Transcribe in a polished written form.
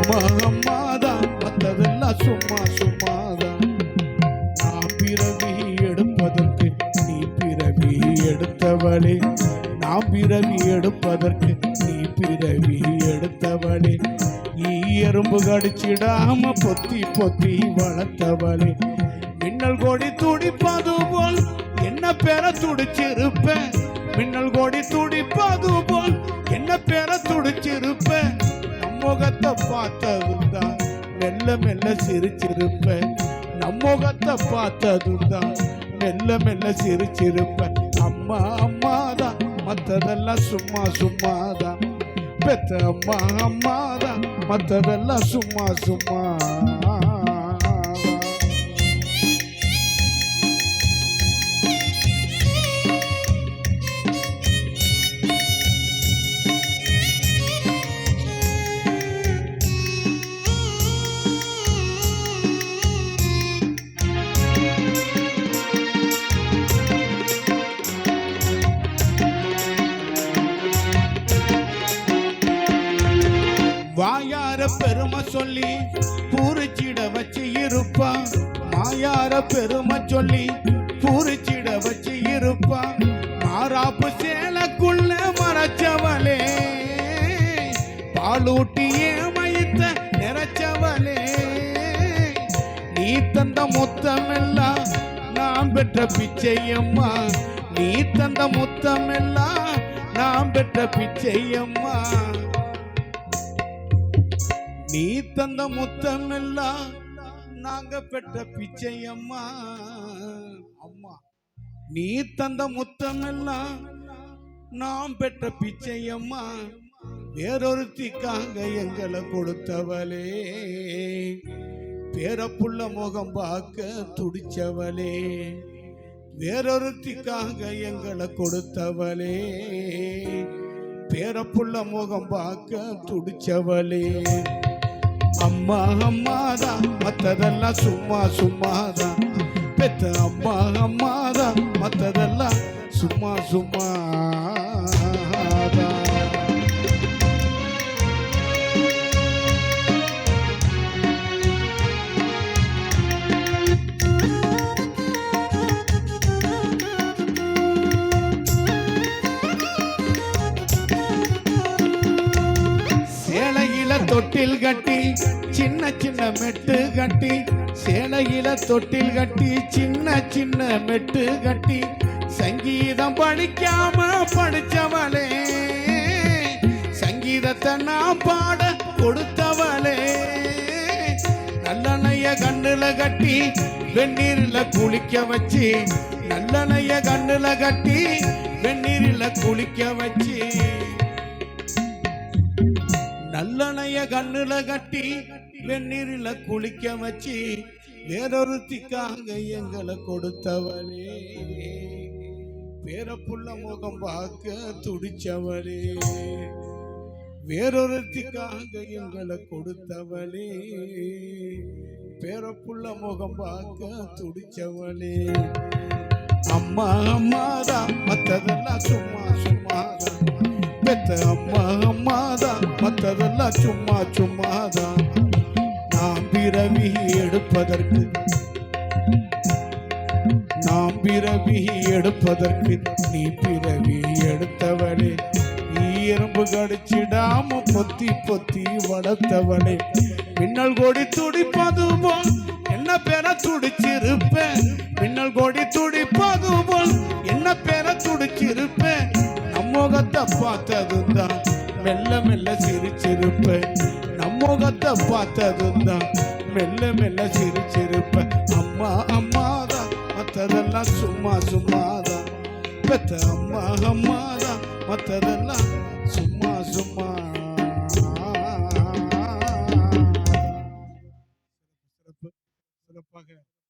அம்மா அம்மாதான், மற்றதெல்லாம் சும்மா சும்மாதான். நான் பிறவி எடுப்பதற்கு நீ பிறவி எடுத்தவளே, நான் பிறவி எடுப்பதற்கு நீ பிறவி எடுத்தவளே, நீ எறும்பு கடிச்சிடாம பொத்தி பொத்தி வளர்த்தவளே, மின்னல் கோடி துடிப்பது போல் என்ன பேர துடிச்சிருப்பேன், மின்னல் கோடி துடிப்பது போல் என்ன பேர துடிச்சிருப்பேன், நம்முகத்தை பார்த்ததுதான் மெல்ல மெல்ல சிரிச்சிருப்பேன், நம்முகத்தை பார்த்ததுதான் மெல்ல மெல்ல சிரிச்சிருப்பேன். அம்மா அம்மாதான், மற்றதெல்லாம் சும்மா சும்மாதான். பெத்த அம்மா அம்மாதான், மற்றதெல்லாம் சும்மா சும்மா. வாயார பெருமை சொல்லி பூரிச்சிட வச்சு இருப்பா, மாயார பெருமை சொல்லி பூரிச்சிட வச்சு இருப்பா, மாறாப்பு சேலக்குள்ள மறைச்சவளே, பாலூட்டி ஏமைத்த நிறைச்சவளே, நீ தந்த முத்தமெல்லாம் நான் பெற்ற பிச்சையம்மா, நீ தந்த முத்தமெல்லாம் நான் பெற்ற பிச்சையம்மா, நீ தந்த முத்தம் எல்லாம் நாங்க பெற்ற பிச்சையம்மா. அம்மா நீ தந்த முத்தம் எல்லாம் நாம் பெற்ற பிச்சையம்மா, வேறொருத்திக்காக எங்களை கொடுத்தவளே, பேரப்புள்ள முகம் பார்க்க துடிச்சவளே, வேறொருத்திக்காக எங்களை கொடுத்தவளே, பேரப்புள்ள முகம் பார்க்க துடிச்சவளே. அம்மா அம்மாதான், மற்றதெல்லாம் சும்மா சும்மாதான். பெத்த அம்மா அம்மாதான், மற்றதெல்லாம் சும்மா சும்மாதான். தொட்டில் கட்டி சின்ன சின்ன மெட்டு கட்டி, சேலையில தொட்டில் கட்டி சின்ன சின்ன மெட்டு கட்டி, சங்கீதம் படிக்காம படிச்சவளே, சங்கீதத்தை நான் பாட கொடுத்தவளே, நல்லனைய கண்ணுல கட்டி வெந்நீரில் குளிக்க வச்சு, நல்லனைய கண்ணுல கட்டி வெந்நீரில் குளிக்க வச்சு, நல்லனைய கண்ணுல கட்டி வெந்நீரில குளிக்க வச்சு, வேறொருத்திக்காக எங்களை கொடுத்தவளே, பேரப்புள்ள முகம் பார்க்க துடிச்சவளே, வேறொருத்திக்காக எங்களை கொடுத்தவளே, பேரப்புள்ள முகம் பார்க்க துடிச்சவளே. அம்மா அம்மாதான், மற்றதெல்லாம் சும்மா சும்மாதான். பெத்த அம்மா அம்மாதான், மற்றதெல்லாம் சும்மா சும்மாதான். நாம் பிறவி எடுப்பதற்கு, நாம் பிறவி எடுப்பதற்கு நீ பிறவி எடுத்தவளே, நீ எறும்பு கடிச்சிடாம பொத்தி பொத்தி வளர்த்தவளே, மின்னல் கோடி துடிப்பது போல் என்ன பேர துடிச்சிருப்பேன், மின்னல் கோடி துடிப்பது போல் என்ன பேர துடிச்சிருப்பேன், நம்முகத்தை பார்த்ததுதான் மெல்ல மெல்ல சிரிச்சிருப்பேன், நம்முகத்தை பார்த்ததுதான் மெல்ல மெல்ல சிரிச்சிருப்பேன். அம்மா அம்மாதான், மற்றதெல்லாம் சும்மா சும்மாதான். பெத்த அம்மா அம்மாதான், மற்றதெல்லாம் சும்மா சும்மா. சிறப்பாக